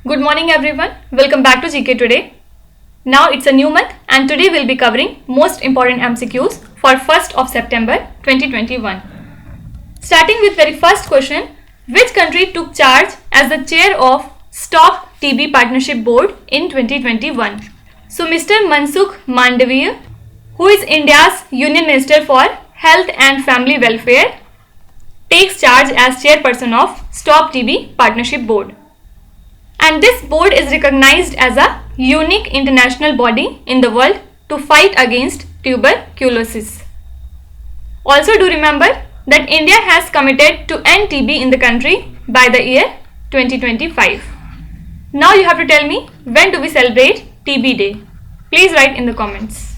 Good morning everyone. Welcome back to GK Today. Now it's a new month and today we'll be covering most important MCQs for 1st of September 2021. Starting with very first question, which country took charge as the chair of Stop TB Partnership Board in 2021? So Mr. Mansukh Mandaviya, who is India's Union Minister for Health and Family Welfare, takes charge as chairperson of Stop TB Partnership Board. And this board is recognized as a unique international body in the world to fight against tuberculosis. Also do remember that India has committed to end TB in the country by the year 2025. Now you have to tell me, when do we celebrate TB Day? Please write in the comments.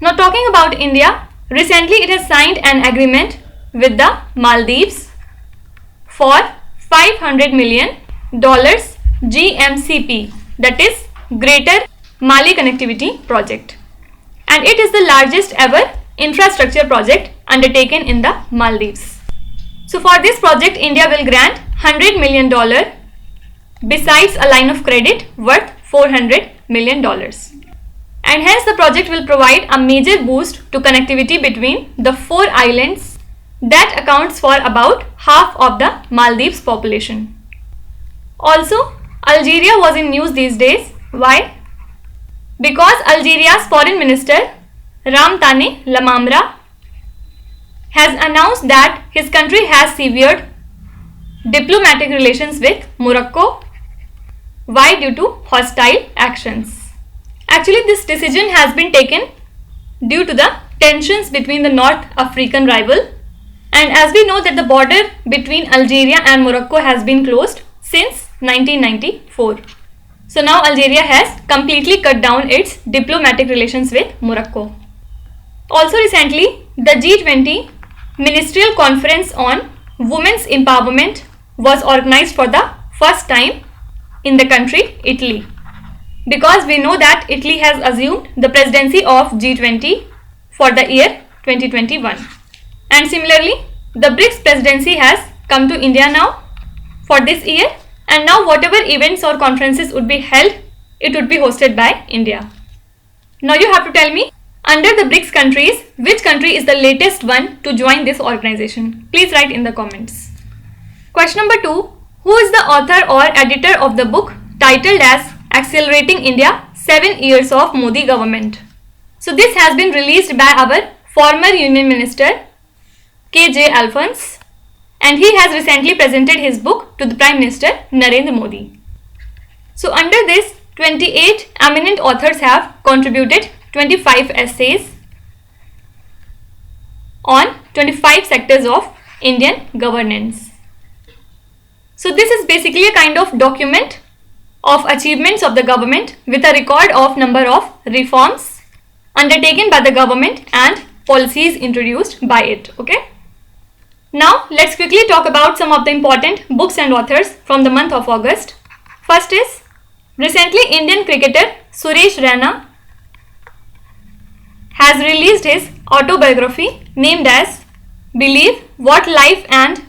Now talking about India, recently it has signed an agreement with the Maldives for $500 million GMCP, that is Greater Mali Connectivity Project, and it is the largest ever infrastructure project undertaken in the Maldives. So for this project, India will grant $100 million besides a line of credit worth $400 million. And hence the project will provide a major boost to connectivity between the 4 islands that accounts for about half of the Maldives population. Also, Algeria was in news these days. Why? Because Algeria's foreign minister Ramtane Lamamra has announced that his country has severed diplomatic relations with Morocco. Why? Due to hostile actions. Actually, this decision has been taken due to the tensions between the North African rival, and as we know that the border between Algeria and Morocco has been closed since 1994. So now Algeria has completely cut down its diplomatic relations with Morocco. Also recently, the G20 Ministerial Conference on Women's Empowerment was organized for the first time in the country Italy, because we know that Italy has assumed the presidency of G20 for the year 2021. And similarly, the BRICS presidency has come to India now for this year, and now whatever events or conferences would be held, it would be hosted by India. Now you have to tell me, under the BRICS countries, which country is the latest one to join this organization? Please write in the comments. Question number 2. Who is the author or editor of the book titled as Accelerating India 7 Years of Modi Government? So this has been released by our former Union Minister K.J. Alphonse, and he has recently presented his book to the Prime Minister Narendra Modi. So under this, 28 eminent authors have contributed 25 essays on 25 sectors of Indian governance. So this is basically a kind of document of achievements of the government with a record of number of reforms undertaken by the government and policies introduced by it. Okay. Now let's quickly talk about some of the important books and authors from the month of August. First is, recently Indian cricketer Suresh Raina has released his autobiography named as Believe What Life and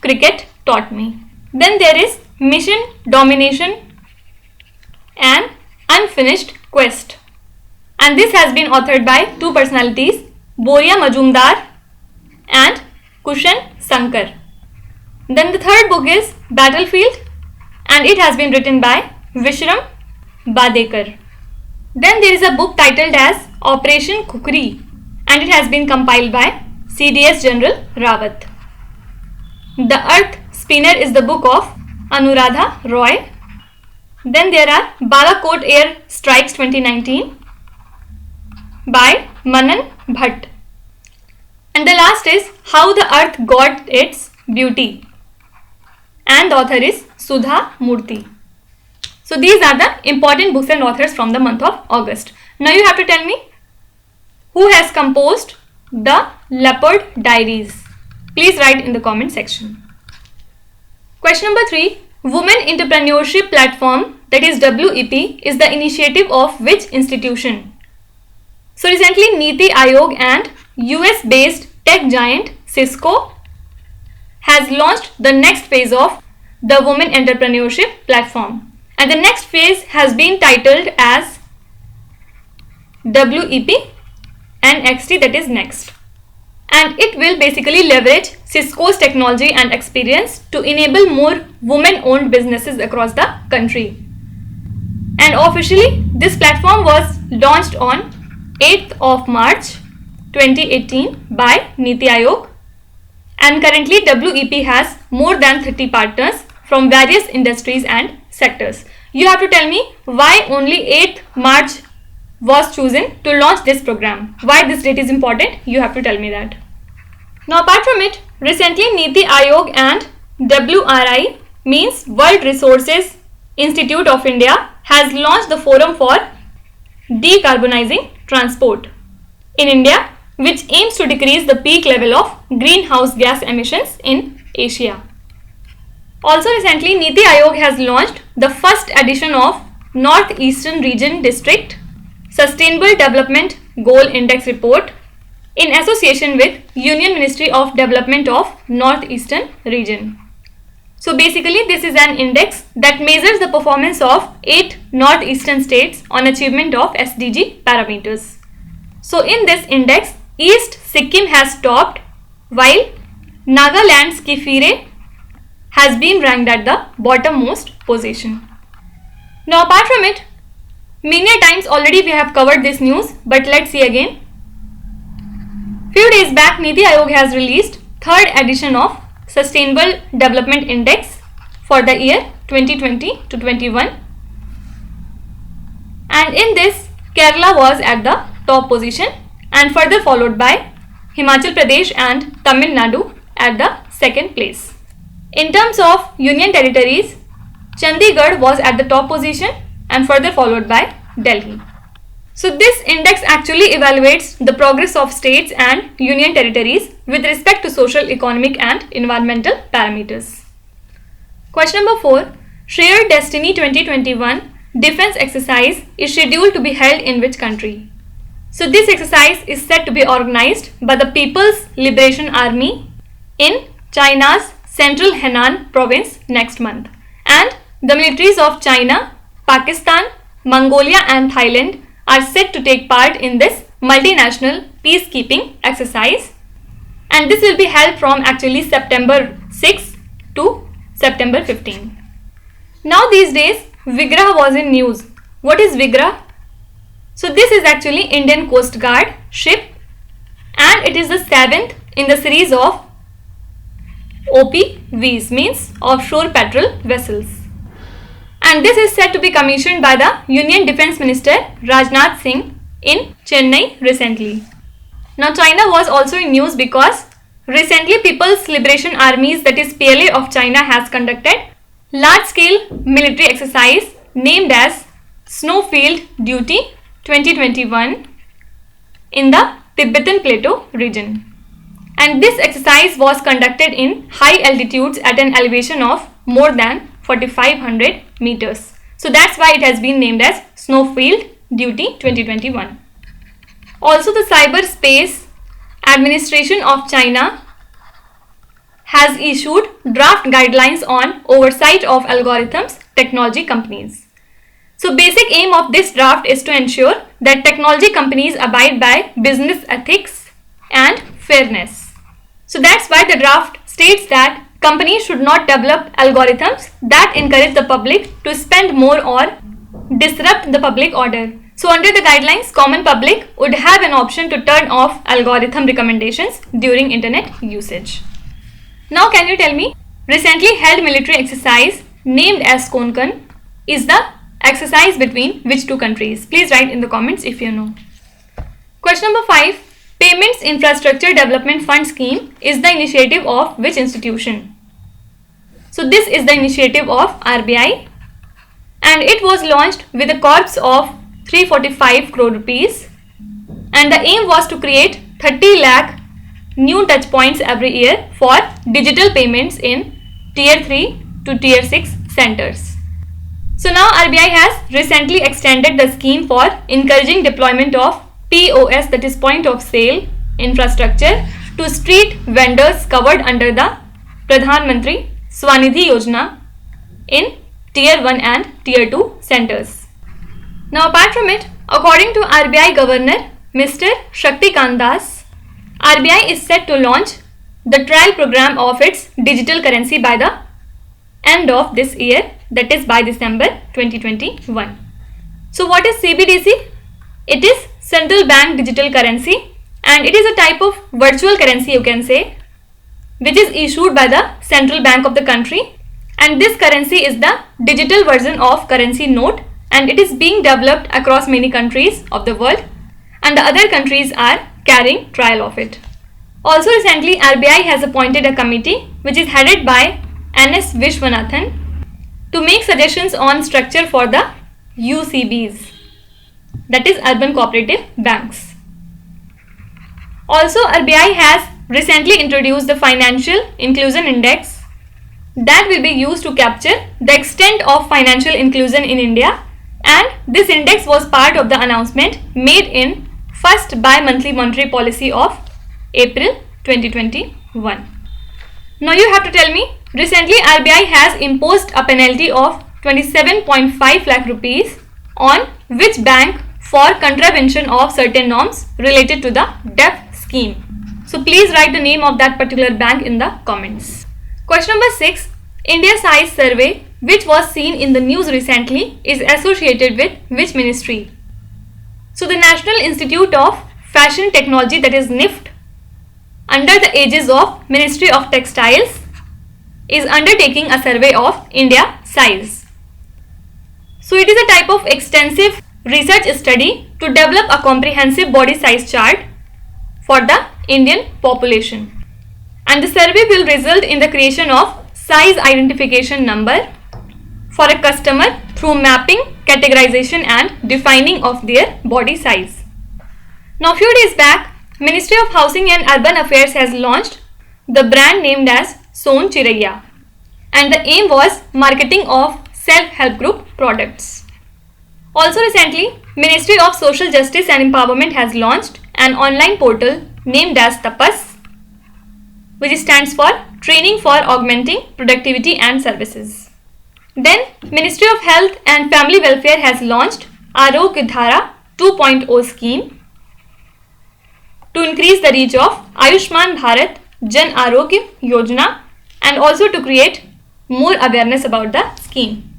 Cricket Taught Me. Then there is Mission Domination and Unfinished Quest, and this has been authored by 2 personalities, Boria Majumdar and Kushan Sankar. Then the third book is Battlefield, and it has been written by Vishram Badekar. Then there is a book titled as Operation Kukri, and it has been compiled by CDS General Rawat. The Earth Spinner is the book of Anuradha Roy. Then there are Balakot Air Strikes 2019 by Manan Bhatt. And the last is How the Earth Got Its Beauty, and the author is Sudha Murthy. So these are the important books and authors from the month of August. Now you have to tell me, who has composed the Leopard Diaries? Please write in the comment section. Question number 3. Women Entrepreneurship Platform, that is WEP, is the initiative of which institution? So recently Niti Aayog and US-based tech giant Cisco has launched the next phase of the Women Entrepreneurship Platform. And the next phase has been titled as WEP NXT, that is next. And it will basically leverage Cisco's technology and experience to enable more women-owned businesses across the country. And officially, this platform was launched on 8th of March 2018 by Niti Aayog. And currently, WEP has more than 30 partners from various industries and sectors. You have to tell me why only 8th March was chosen to launch this program. Why this date is important? You have to tell me that. Now, apart from it, recently Niti Aayog and WRI, means World Resources Institute of India, has launched the Forum for Decarbonizing Transport in India, which aims to decrease the peak level of greenhouse gas emissions in Asia. Also recently, Niti Aayog has launched the first edition of Northeastern Region District Sustainable Development Goal Index Report in association with Union Ministry of Development of Northeastern Region. So basically, this is an index that measures the performance of 8 northeastern states on achievement of SDG parameters. So in this index, East Sikkim has topped, while Nagaland's Kifire has been ranked at the bottommost position. Now apart from it, many times already we have covered this news, but let's see again. Few days back, Niti Aayog has released third edition of Sustainable Development Index for the year 2020 to 21. And in this, Kerala was at the top position and further followed by Himachal Pradesh and Tamil Nadu at the second place. In terms of union territories, Chandigarh was at the top position and further followed by Delhi. So this index actually evaluates the progress of states and union territories with respect to social, economic and environmental parameters. Question number 4. Shared Destiny 2021 Defense Exercise is scheduled to be held in which country? So this exercise is set to be organized by the People's Liberation Army in China's Central Henan province next month. And the militaries of China, Pakistan, Mongolia and Thailand are set to take part in this multinational peacekeeping exercise, and this will be held from actually September 6 to September 15. Now these days, Vigrah was in news. What is Vigrah? So this is actually Indian Coast Guard ship, and it is the 7th in the series of OPVs, means offshore patrol vessels. And this is said to be commissioned by the Union Defence Minister Rajnath Singh in Chennai recently. Now China was also in news because recently People's Liberation Armies, that is PLA of China, has conducted large-scale military exercise named as Snowfield Duty 2021 in the Tibetan Plateau region. And this exercise was conducted in high altitudes at an elevation of more than 4,500 meters. So that's why it has been named as Snowfield Duty 2021. Also, the Cyberspace Administration of China has issued draft guidelines on oversight of algorithms technology companies. So basic aim of this draft is to ensure that technology companies abide by business ethics and fairness. So that's why the draft states that companies should not develop algorithms that encourage the public to spend more or disrupt the public order. So under the guidelines, common public would have an option to turn off algorithm recommendations during internet usage. Now can you tell me, recently held military exercise named as Konkan is the exercise between which two countries? Please write in the comments if you know. Question number 5. Payments Infrastructure Development Fund Scheme is the initiative of which institution? So this is the initiative of RBI, and it was launched with a corpus of 345 crore rupees, and the aim was to create 30 lakh new touch points every year for digital payments in tier 3 to tier 6 centers. So now RBI has recently extended the scheme for encouraging deployment of POS, that is point of sale infrastructure, to street vendors covered under the Pradhan Mantri Swanidhi Yojana in Tier 1 and Tier 2 centers. Now apart from it, according to RBI Governor Mr. Shaktikant Das, RBI is set to launch the trial program of its digital currency by the end of this year, that is by December 2021. So what is CBDC? It is Central Bank Digital Currency, and it is a type of virtual currency, you can say, which is issued by the Central Bank of the country, and this currency is the digital version of currency note, and it is being developed across many countries of the world, and the other countries are carrying trial of it. Also recently RBI has appointed a committee which is headed by N.S. Vishwanathan to make suggestions on structure for the UCBs, that is Urban Cooperative Banks. Also RBI has recently introduced the Financial Inclusion Index that will be used to capture the extent of financial inclusion in India, and this index was part of the announcement made in first bi-monthly monetary policy of April 2021. Now you have to tell me, recently RBI has imposed a penalty of 27.5 lakh rupees on which bank for contravention of certain norms related to the DEF scheme. So please write the name of that particular bank in the comments. Question number 6. India Size Survey, which was seen in the news recently, is associated with which ministry? So the National Institute of Fashion Technology, that is NIFT, under the aegis of Ministry of Textiles, is undertaking a survey of India size. So it is a type of extensive research study to develop a comprehensive body size chart for the Indian population, and the survey will result in the creation of size identification number for a customer through mapping, categorization and defining of their body size. Now few days back, Ministry of Housing and Urban Affairs has launched the brand named as Son Chiraiya, and the aim was marketing of self-help group products. Also recently, Ministry of Social Justice and Empowerment has launched an online portal named as Tapas, which stands for Training for Augmenting Productivity and Services. Then Ministry of Health and Family Welfare has launched Arogya Dhara 2.0 scheme to increase the reach of Ayushman Bharat Jan Arogya Yojana, and also to create more awareness about the scheme.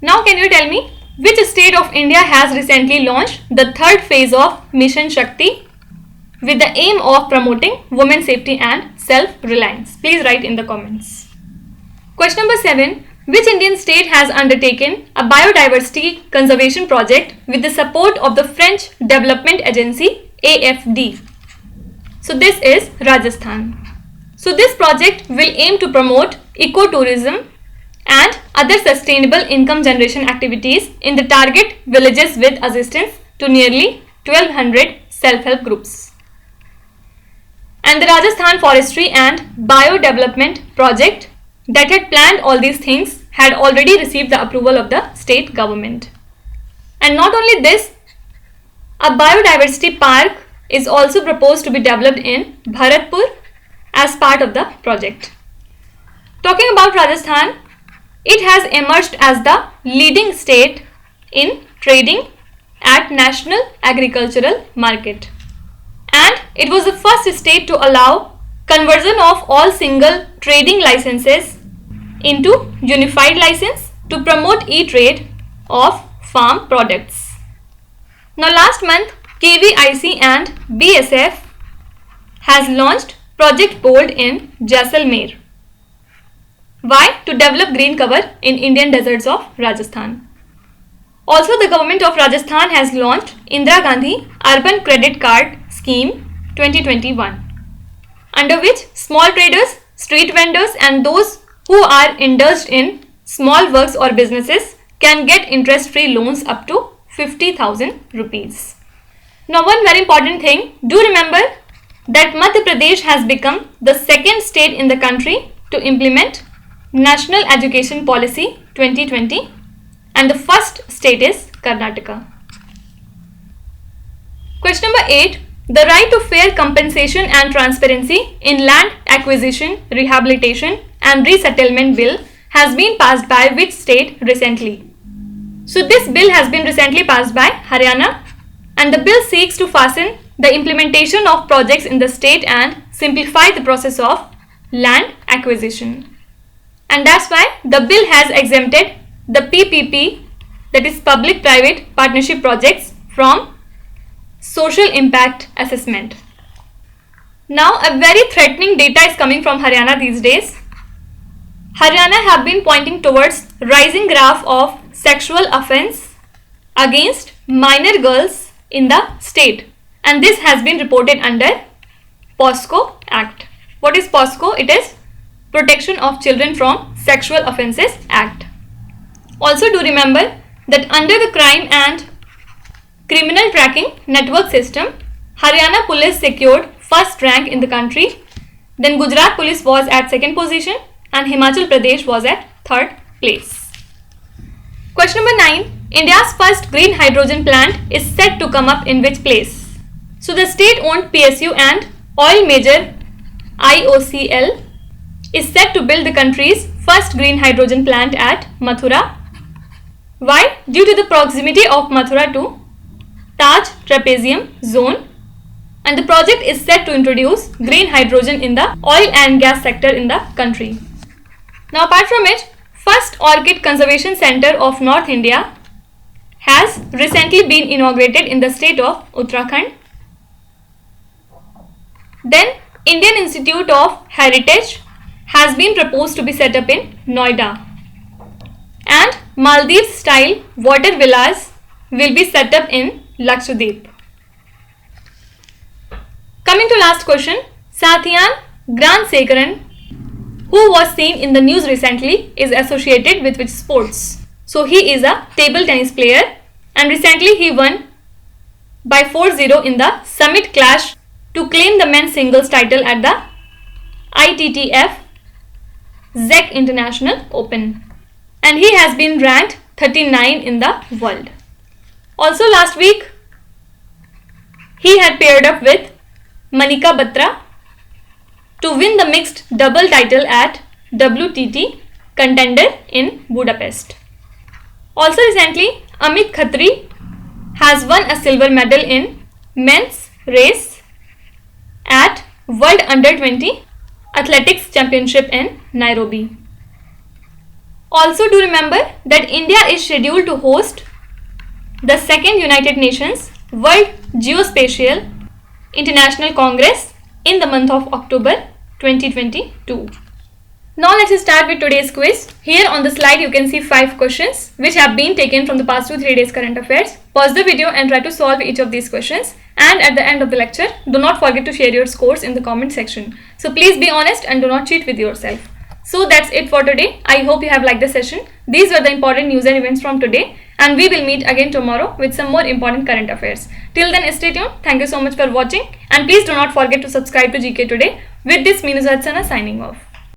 Now can you tell me which state of India has recently launched the third phase of Mission Shakti with the aim of promoting women's safety and self-reliance? Please write in the comments. Question number 7. Which Indian state has undertaken a biodiversity conservation project with the support of the French Development Agency AFD? So this is Rajasthan. So this project will aim to promote ecotourism and other sustainable income generation activities in the target villages with assistance to nearly 1200 self-help groups. And the Rajasthan Forestry and Biodevelopment Project that had planned all these things had already received the approval of the state government. And not only this, a biodiversity park is also proposed to be developed in Bharatpur as part of the project. Talking about Rajasthan, it has emerged as the leading state in trading at National Agricultural Market, and it was the first state to allow conversion of all single trading licenses into unified license to promote e-trade of farm products. Now last month, KVIC and BSF has launched Project Bold in Jaisalmer. Why? To develop green cover in Indian deserts of Rajasthan. Also, the government of Rajasthan has launched Indira Gandhi Urban Credit Card Scheme 2021, under which small traders, street vendors and those who are indulged in small works or businesses can get interest-free loans up to 50,000 rupees. Now one very important thing, do remember that Madhya Pradesh has become the second state in the country to implement National Education Policy 2020, and the first state is Karnataka. Question number 8. The right to fair compensation and transparency in land acquisition, rehabilitation and resettlement bill has been passed by which state recently? So this bill has been recently passed by Haryana, and the bill seeks to fasten the implementation of projects in the state and simplify the process of land acquisition. And that's why the bill has exempted the PPP, that is public-private partnership projects, from social impact assessment. Now a very threatening data is coming from Haryana these days. Haryana have been pointing towards rising graph of sexual offense against minor girls in the state, and this has been reported under POSCO Act. What is POSCO? It is Protection of Children from Sexual Offences Act. Also do remember that under the Crime and Criminal Tracking Network System, Haryana Police secured first rank in the country, then Gujarat Police was at second position, and Himachal Pradesh was at third place. Question number 9. India's first green hydrogen plant is set to come up in which place? So the state-owned PSU and oil major IOCL is set to build the country's first green hydrogen plant at Mathura. Why? Due to the proximity of Mathura to Taj Trapezium zone, and the project is set to introduce green hydrogen in the oil and gas sector in the country. Now apart from it, first Orchid Conservation Center of North India has recently been inaugurated in the state of Uttarakhand. Then Indian Institute of Heritage has been proposed to be set up in Noida, and Maldives style water villas will be set up in Lakshadweep. Coming to last question, Sathiyan Granasekaran, who was seen in the news recently, is associated with which sports? So he is a table tennis player, and recently he won by 4-0 in the Summit Clash to claim the men's singles title at the ITTF Czech International Open, and he has been ranked 39 in the world. Also last week he had paired up with Manika Batra to win the mixed double title at WTT Contender in Budapest. Also recently Amit Khatri has won a silver medal in men's race at World Under 20 Athletics Championship in Nairobi. Also do remember that India is scheduled to host the second United Nations World Geospatial International Congress in the month of October 2022. Now let's start with today's quiz. Here on the slide you can see 5 questions which have been taken from the past 2-3 days current affairs. Pause the video and try to solve each of these questions, and at the end of the lecture do not forget to share your scores in the comment section. So please be honest and do not cheat with yourself. So that's it for today. I hope you have liked the session. These were the important news and events from today, and we will meet again tomorrow with some more important current affairs. Till then, stay tuned. Thank you so much for watching, and please do not forget to subscribe to GK Today. With this, Meenu Zahadsana signing off.